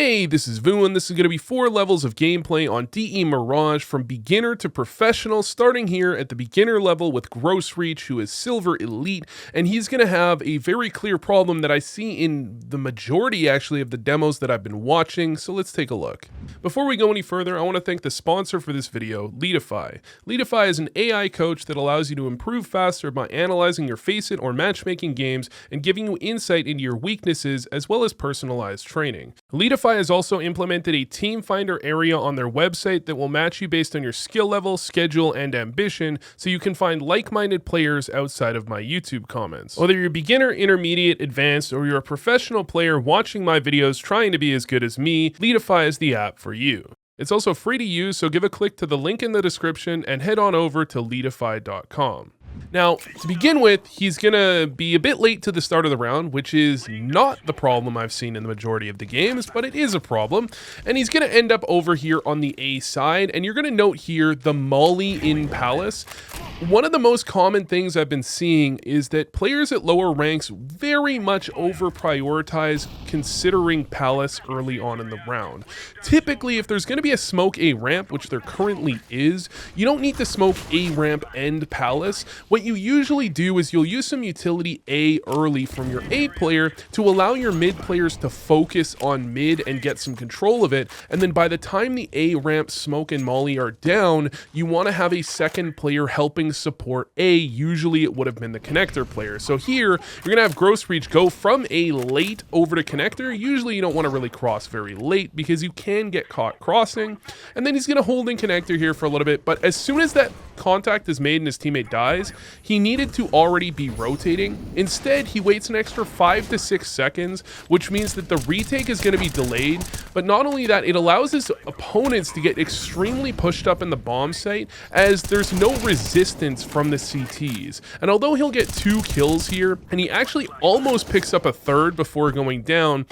Hey, this is Vu, and this is going to be 4 levels of gameplay on DE Mirage from beginner to professional, starting here at the beginner level with Gross Reach, who is Silver Elite, and he's going to have a very clear problem that I see in the majority, actually, of the demos that I've been watching, so let's take a look. Before we go any further, I want to thank the sponsor for this video, Leadify. Leadify is an AI coach that allows you to improve faster by analyzing your faceit or matchmaking games and giving you insight into your weaknesses as well as personalized training. Leadify has also implemented a team finder area on their website that will match you based on your skill level, schedule, and ambition, so you can find like-minded players outside of my YouTube comments. Whether you're beginner, intermediate, advanced, or you're a professional player watching my videos trying to be as good as me, Leadify is the app for you. It's also free to use, so give a click to the link in the description and head on over to leadify.com. Now, to begin with, he's going to be a bit late to the start of the round, which is not the problem I've seen in the majority of the games, but it is a problem. And he's going to end up over here on the A side, and you're going to note here the Molly in Palace. One of the most common things I've been seeing is that players at lower ranks very much over-prioritize considering Palace early on in the round. Typically, if there's going to be a smoke A ramp, which there currently is, you don't need to smoke A ramp and Palace. What you usually do is you'll use some utility A early from your A player to allow your mid players to focus on mid and get some control of it, and then by the time the A ramp, smoke, and molly are down, you want to have a second player helping support A. Usually it would have been the connector player. So here, you're going to have Gross Reach go from A late over to connector. Usually you don't want to really cross very late because you can get caught crossing, and then he's going to hold in connector here for a little bit, but as soon as that contact is made and his teammate dies, he needed to already be rotating. Instead, he waits an extra 5 to 6 seconds, which means that the retake is going to be delayed, but not only that, it allows his opponents to get extremely pushed up in the bomb site as there's no resistance from the CTs. And although he'll get 2 kills here, and he actually almost picks up a third before going down,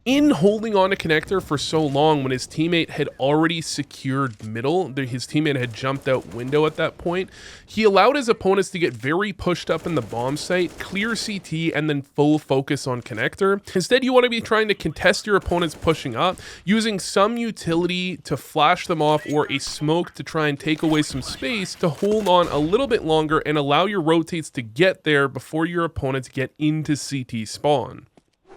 in holding on to connector for so long when his teammate had already secured middle, his teammate had jumped out window at that point, he allowed his opponents to get very pushed up in the bomb site, clear CT, and then full focus on connector. Instead, you want to be trying to contest your opponents pushing up, using some utility to flash them off or a smoke to try and take away some space to hold on a little bit longer and allow your rotates to get there before your opponents get into CT spawn.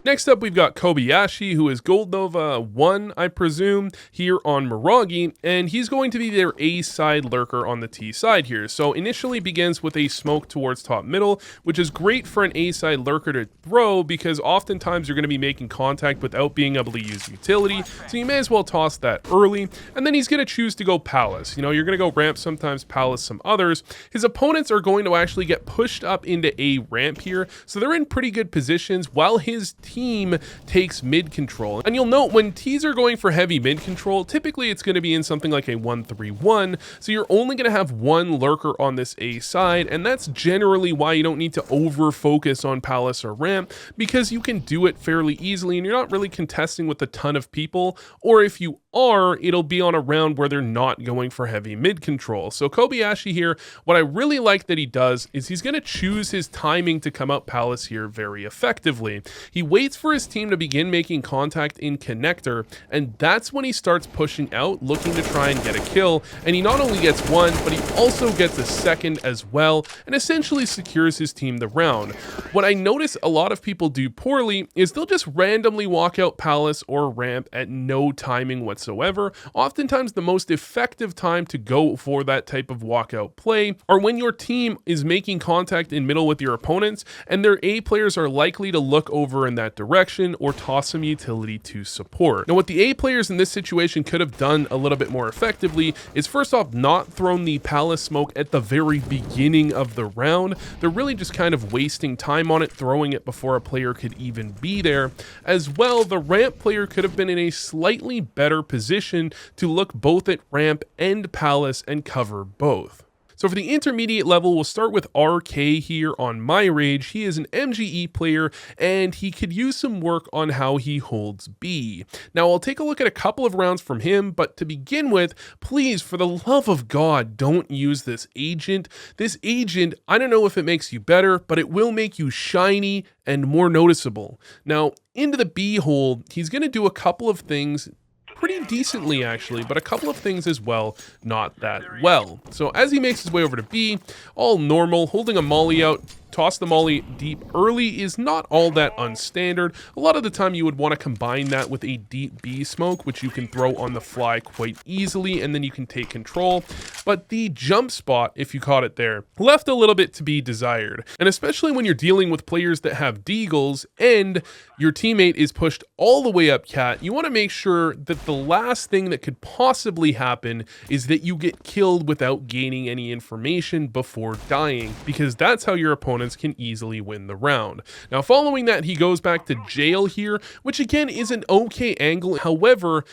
Next up, we've got Kobayashi, who is Gold Nova 1, I presume, here on Mirage, and he's going to be their A side lurker on the T side here. So initially begins with a smoke towards top middle, which is great for an A side lurker to throw because oftentimes you're going to be making contact without being able to use utility, so you may as well toss that early. And then he's going to choose to go Palace. You know, you're going to go ramp sometimes, Palace some others. His opponents are going to actually get pushed up into A ramp here, so they're in pretty good positions while his team takes mid control. And you'll note when T's are going for heavy mid control, typically it's going to be in something like a 1-3-1, so you're only going to have one lurker on this A side, and that's generally why you don't need to over focus on Palace or ramp, because you can do it fairly easily and you're not really contesting with a ton of people, or if you are, it'll be on a round where they're not going for heavy mid control. So Kobayashi here, what I really like that he does is he's going to choose his timing to come out Palace here very effectively. He waits for his team to begin making contact in connector, and that's when he starts pushing out, looking to try and get a kill, and he not only gets one, but he also gets a second as well, and essentially secures his team the round. What I notice a lot of people do poorly is they'll just randomly walk out Palace or ramp at no timing whatsoever. Oftentimes the most effective time to go for that type of walkout play are when your team is making contact in middle with your opponents, and their A players are likely to look over in that direction or toss some utility to support. Now, what the A players in this situation could have done a little bit more effectively is first off not thrown the Palace smoke at the very beginning of the round. They're really just kind of wasting time on it, throwing it before a player could even be there. As well, the ramp player could have been in a slightly better position to look both at ramp and Palace and cover both. So for the intermediate level, we'll start with RK here on Mirage. He is an MGE player, and he could use some work on how he holds B. Now, I'll take a look at a couple of rounds from him, but to begin with, please, for the love of God, don't use this agent. This agent, I don't know if it makes you better, but it will make you shiny and more noticeable. Now, into the B hole, he's going to do a couple of things pretty decently actually, but a couple of things as well, not that well. So as he makes his way over to B, all normal, holding a molly out, toss the molly deep early is not all that unstandard. A lot of the time you would want to combine that with a deep B smoke, which you can throw on the fly quite easily, and then you can take control. But the jump spot, if you caught it there, left a little bit to be desired. And especially when you're dealing with players that have deagles and your teammate is pushed all the way up cat, you want to make sure that the last thing that could possibly happen is that you get killed without gaining any information before dying, because that's how your opponents can easily win the round. Now, following that, he goes back to jail here, which again is an okay angle. However,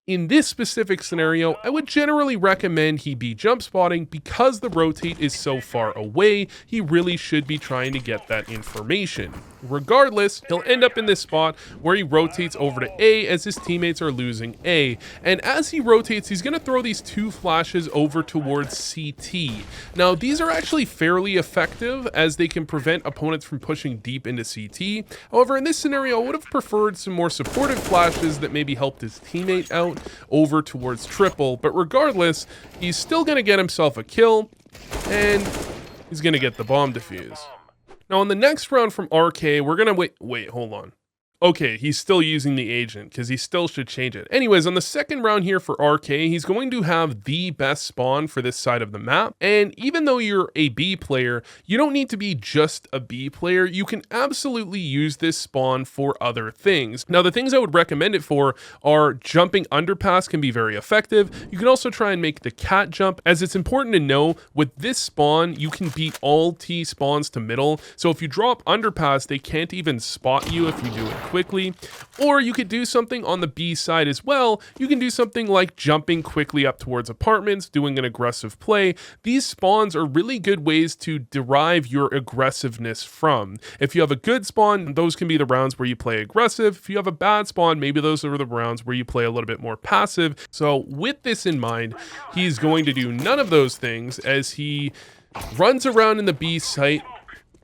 in this specific scenario, I would generally recommend he be jump spotting because the rotate is so far away. He really should be trying to get that information. Regardless, he'll end up in this spot where he rotates over to A as his teammates are losing A. And as he rotates, he's going to throw these two flashes over towards CT. Now, these are actually fairly effective as they can prevent opponents from pushing deep into CT. However, in this scenario, I would have preferred some more supportive flashes that maybe helped his teammate out over towards triple. But regardless, he's still going to get himself a kill, and he's going to get the bomb defuse. Now, on the next round from RK, we're going to wait, hold on. Okay, he's still using the agent because he still should change it. Anyways, on the second round here for RK, he's going to have the best spawn for this side of the map. And even though you're a B player, you don't need to be just a B player. You can absolutely use this spawn for other things. Now, the things I would recommend it for are jumping underpass can be very effective. You can also try and make the cat jump, as it's important to know with this spawn, you can beat all T spawns to middle. So if you drop underpass, they can't even spot you if you do it quickly. Or you could do something on the B side as well. You can do something like jumping quickly up towards apartments, doing an aggressive play. These spawns are really good ways to derive your aggressiveness from. If you have a good spawn, those can be the rounds where you play aggressive. If you have a bad spawn, maybe those are the rounds where you play a little bit more passive. So with this in mind, he's going to do none of those things as he runs around in the B site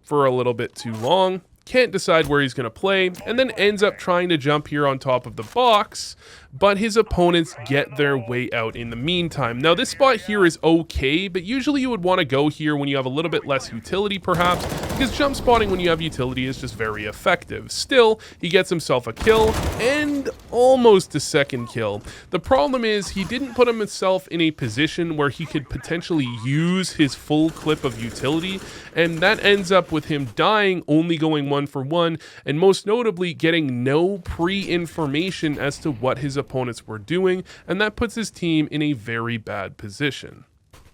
for a little bit too long. Can't decide where he's going to play, and then ends up trying to jump here on top of the box, but his opponents get their way out in the meantime. Now, this spot here is okay, but usually you would want to go here when you have a little bit less utility, perhaps, because jump spotting when you have utility is just very effective. Still, he gets himself a kill, and almost a second kill. The problem is he didn't put himself in a position where he could potentially use his full clip of utility, and that ends up with him dying, only going 1-for-1, and most notably getting no pre-information as to what his opponents were doing, and that puts his team in a very bad position.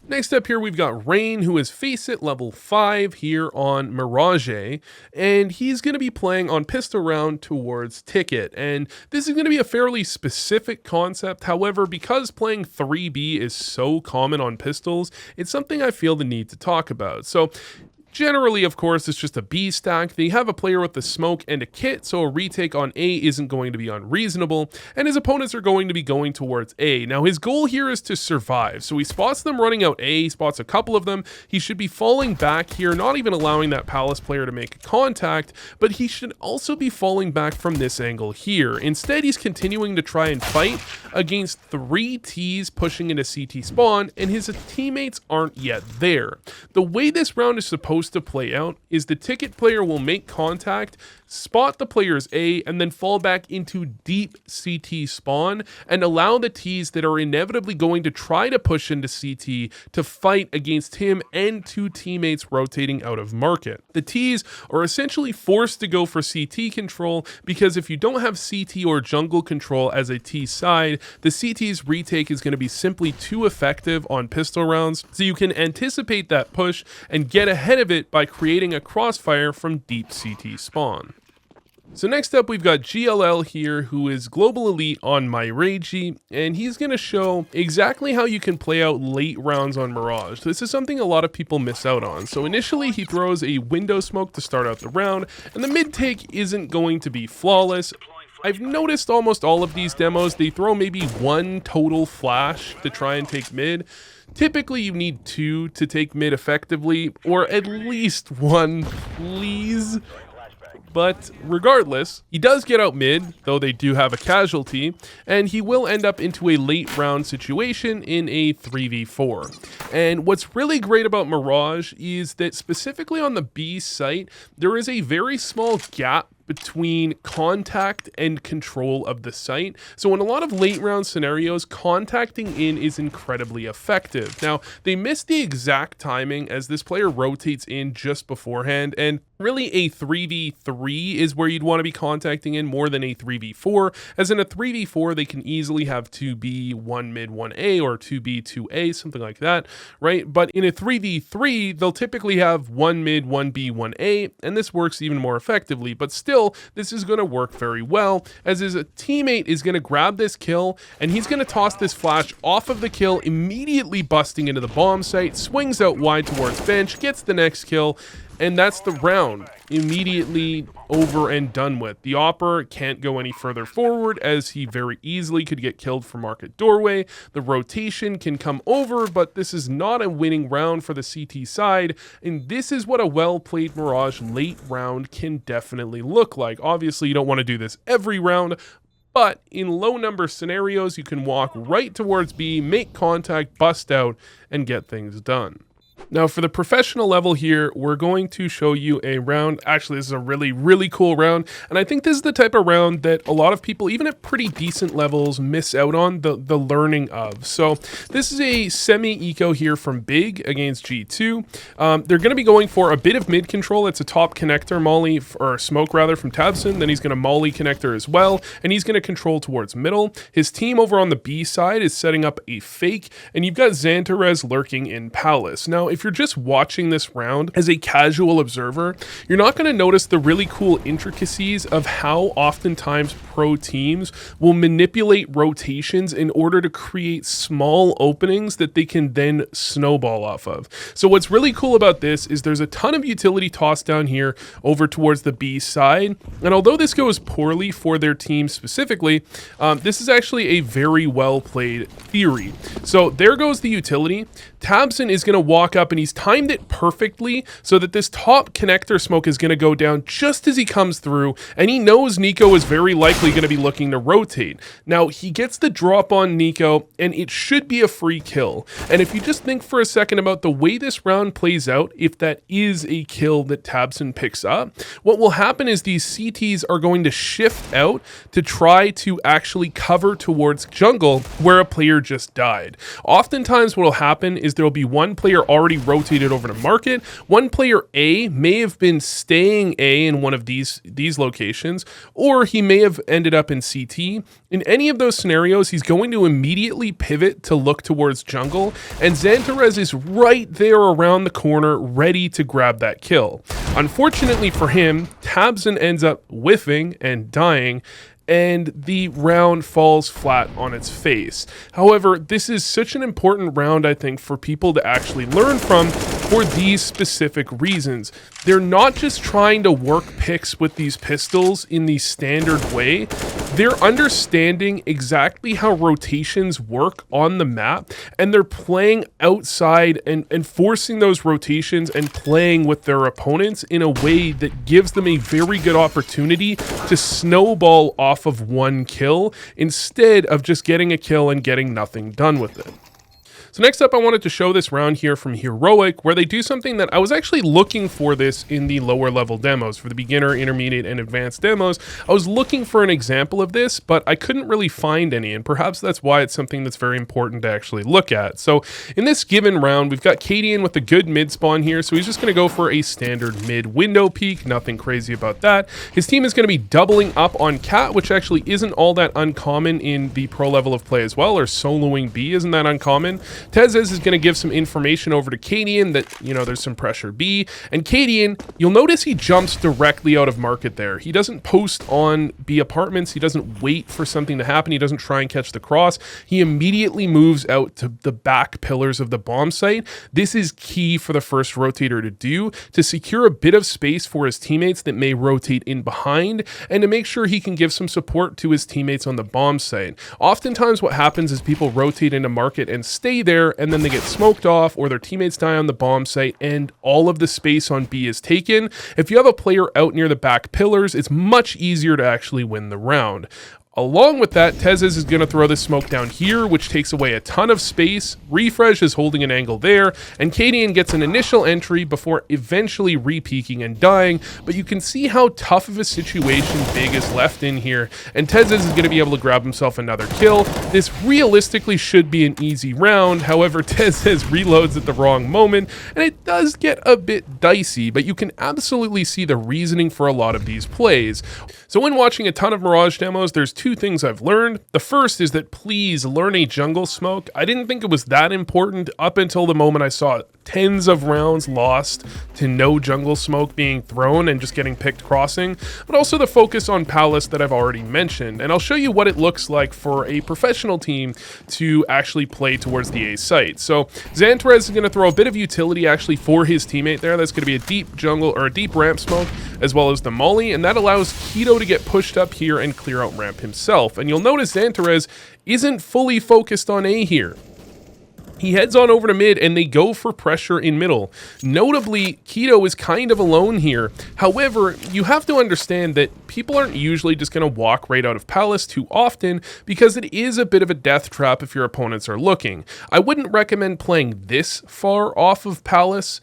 Next up here, we've got Rain, who is Faceit level 5 here on Mirage, and he's going to be playing on pistol round towards Ticket. And this is going to be a fairly specific concept. However, because playing 3B is so common on pistols, it's something I feel the need to talk about. So generally, of course, it's just a B stack. They have a player with the smoke and a kit, so a retake on A isn't going to be unreasonable, and his opponents are going to be going towards A. Now, his goal here is to survive, so he spots them running out A, he spots a couple of them. He should be falling back here, not even allowing that Palace player to make contact, but he should also be falling back from this angle here. Instead, he's continuing to try and fight against 3 Ts pushing into CT spawn, and his teammates aren't yet there. The way this round is supposed to play out is the Ticket player will make contact, spot the player's A, and then fall back into deep CT spawn and allow the Ts that are inevitably going to try to push into CT to fight against him and 2 teammates rotating out of market. The Ts are essentially forced to go for CT control because if you don't have CT or jungle control as a T side, the CT's retake is going to be simply too effective on pistol rounds, so you can anticipate that push and get ahead of it by creating a crossfire from deep CT spawn. So next up, we've got GLL here, who is Global Elite on Mirage, and he's going to show exactly how you can play out late rounds on Mirage. This is something a lot of people miss out on. So initially, he throws a window smoke to start out the round, and the mid take isn't going to be flawless. I've noticed almost all of these demos, they throw maybe one total flash to try and take mid. Typically, you need 2 to take mid effectively, or at least 1, please. But regardless, he does get out mid, though they do have a casualty, and he will end up into a late round situation in a 3v4. And what's really great about Mirage is that specifically on the B site, there is a very small gap between contact and control of the site. So in a lot of late round scenarios, contacting in is incredibly effective. Now, they miss the exact timing as this player rotates in just beforehand, and really a 3v3 is where you'd want to be contacting in more than a 3v4, as in a 3v4 they can easily have 2B, 1 mid, 1A, or 2B, 2A, something like that, right? But in a 3v3, they'll typically have 1 mid, 1B, 1A, and this works even more effectively, but still, this is going to work very well, as his teammate is going to grab this kill, and he's going to toss this flash off of the kill, immediately busting into the bomb site, swings out wide towards bench, gets the next kill, and that's the round immediately over and done with. The Opera can't go any further forward, as he very easily could get killed from market doorway. The rotation can come over, but this is not a winning round for the CT side, and this is what a well-played Mirage late round can definitely look like. Obviously, you don't want to do this every round, but in low number scenarios, you can walk right towards B, make contact, bust out, and get things done. Now for the professional level here, we're going to show you a round. Actually, this is a really cool round, and I think this is the type of round that a lot of people, even at pretty decent levels, miss out on the learning of. So this is a semi-eco here from Big against G2. They're going to be going for a bit of mid control. It's a top connector molly, or smoke rather, from Tabson. Then he's going to molly connector as well, and he's going to control towards middle. His team over on the B side is setting up a fake, and you've got Xantarez lurking in Palace. Now, if you're just watching this round as a casual observer, you're not going to notice the really cool intricacies of how oftentimes pro teams will manipulate rotations in order to create small openings that they can then snowball off of. So what's really cool about this is there's a ton of utility tossed down here over towards the B side, and although this goes poorly for their team specifically, this is actually a very well played theory. So there goes the utility. Tabson is going to walk up, and he's timed it perfectly so that this top connector smoke is going to go down just as he comes through, and he knows Nico is very likely going to be looking to rotate. Now, he gets the drop on Nico, and it should be a free kill. And if you just think for a second about the way this round plays out, if that is a kill that Tabson picks up, what will happen is these CTs are going to shift out to try to actually cover towards jungle where a player just died. Oftentimes what will happen is there will be one player already rotated over to market. One player A may have been staying A in one of these locations, or he may have ended up in CT. In any of those scenarios, he's going to immediately pivot to look towards jungle, and Xantarez is right there around the corner ready to grab that kill. Unfortunately for him, Tabson ends up whiffing and dying, and the round falls flat on its face. However, this is such an important round, I think, for people to actually learn from for these specific reasons. They're not just trying to work picks with these pistols in the standard way. They're understanding exactly how rotations work on the map, and they're playing outside and forcing those rotations and playing with their opponents in a way that gives them a very good opportunity to snowball off of one kill instead of just getting a kill and getting nothing done with it. So next up, I wanted to show this round here from Heroic, where they do something that I was actually looking for this in the lower level demos. For the beginner, intermediate, and advanced demos, I was looking for an example of this, but I couldn't really find any, and perhaps that's why it's something that's very important to actually look at. So in this given round, we've got Cadian with a good mid spawn here, so he's just going to go for a standard mid window peek, nothing crazy about that. His team is going to be doubling up on Cat, which actually isn't all that uncommon in the pro level of play as well, or soloing B isn't that uncommon. Tezes is going to give some information over to Cadian that, there's some pressure B. And Cadian, you'll notice he jumps directly out of market there. He doesn't post on B apartments. He doesn't wait for something to happen. He doesn't try and catch the cross. He immediately moves out to the back pillars of the bomb site. This is key for the first rotator to do, to secure a bit of space for his teammates that may rotate in behind, and to make sure he can give some support to his teammates on the bomb site. Oftentimes what happens is people rotate into market and stay there, and then they get smoked off, or their teammates die on the bomb site, and all of the space on B is taken. If you have a player out near the back pillars, it's much easier to actually win the round. Along with that, Tezes is going to throw this smoke down here, which takes away a ton of space. Refresh is holding an angle there, and Cadian gets an initial entry before eventually re-peeking and dying, but you can see how tough of a situation Big is left in here, and Tezes is going to be able to grab himself another kill. This realistically should be an easy round, however, Tezes reloads at the wrong moment, and it does get a bit dicey, but you can absolutely see the reasoning for a lot of these plays. So when watching a ton of Mirage demos, there's two things I've learned. The first is that please learn a jungle smoke. I didn't think it was that important up until the moment I saw tens of rounds lost to no jungle smoke being thrown and just getting picked crossing, but also the focus on Palace that I've already mentioned. And I'll show you what it looks like for a professional team to actually play towards the A site. So Xantarez is going to throw a bit of utility actually for his teammate there. That's going to be a deep jungle or a deep ramp smoke as well as the molly, and that allows Keto to get pushed up here and clear out ramp himself. And you'll notice Xantarez isn't fully focused on A here. He heads on over to mid and they go for pressure in middle. Notably, Keto is kind of alone here. However, you have to understand that people aren't usually just going to walk right out of Palace too often because it is a bit of a death trap if your opponents are looking. I wouldn't recommend playing this far off of Palace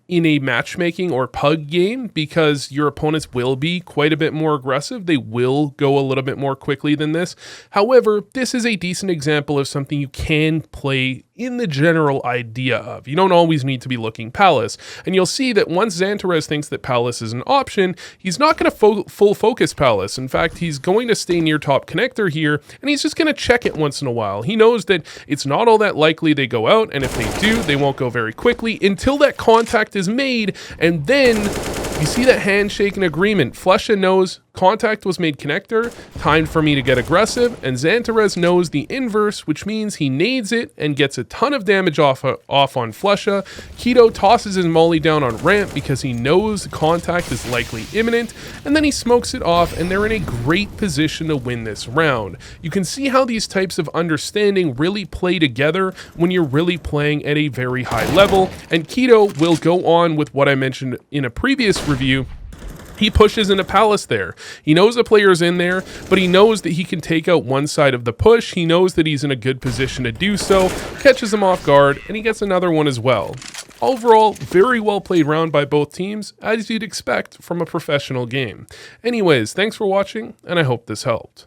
in a matchmaking or pug game because your opponents will be quite a bit more aggressive. They will go a little bit more quickly than this. However, this is a decent example of something you can play in the general idea of. You don't always need to be looking Palace. And you'll see that once Xantarez thinks that Palace is an option, he's not going to full focus Palace. In fact, he's going to stay near top connector here, and he's just going to check it once in a while. He knows that it's not all that likely they go out, and if they do, they won't go very quickly until that contact is made, and then you see that handshake and agreement. Flesha knows contact was made connector, time for me to get aggressive, and Xantarez knows the inverse, which means he nades it and gets a ton of damage off on Flesha. Keto tosses his molly down on ramp because he knows the contact is likely imminent, and then he smokes it off, and they're in a great position to win this round. You can see how these types of understanding really play together when you're really playing at a very high level, and Keto will go on with what I mentioned in a previous review. He pushes into Palace there. He knows the player's in there, but he knows that he can take out one side of the push. He knows that he's in a good position to do so, catches him off guard, and he gets another one as well. Overall, very well played round by both teams, as you'd expect from a professional game. Anyways, thanks for watching, and I hope this helped.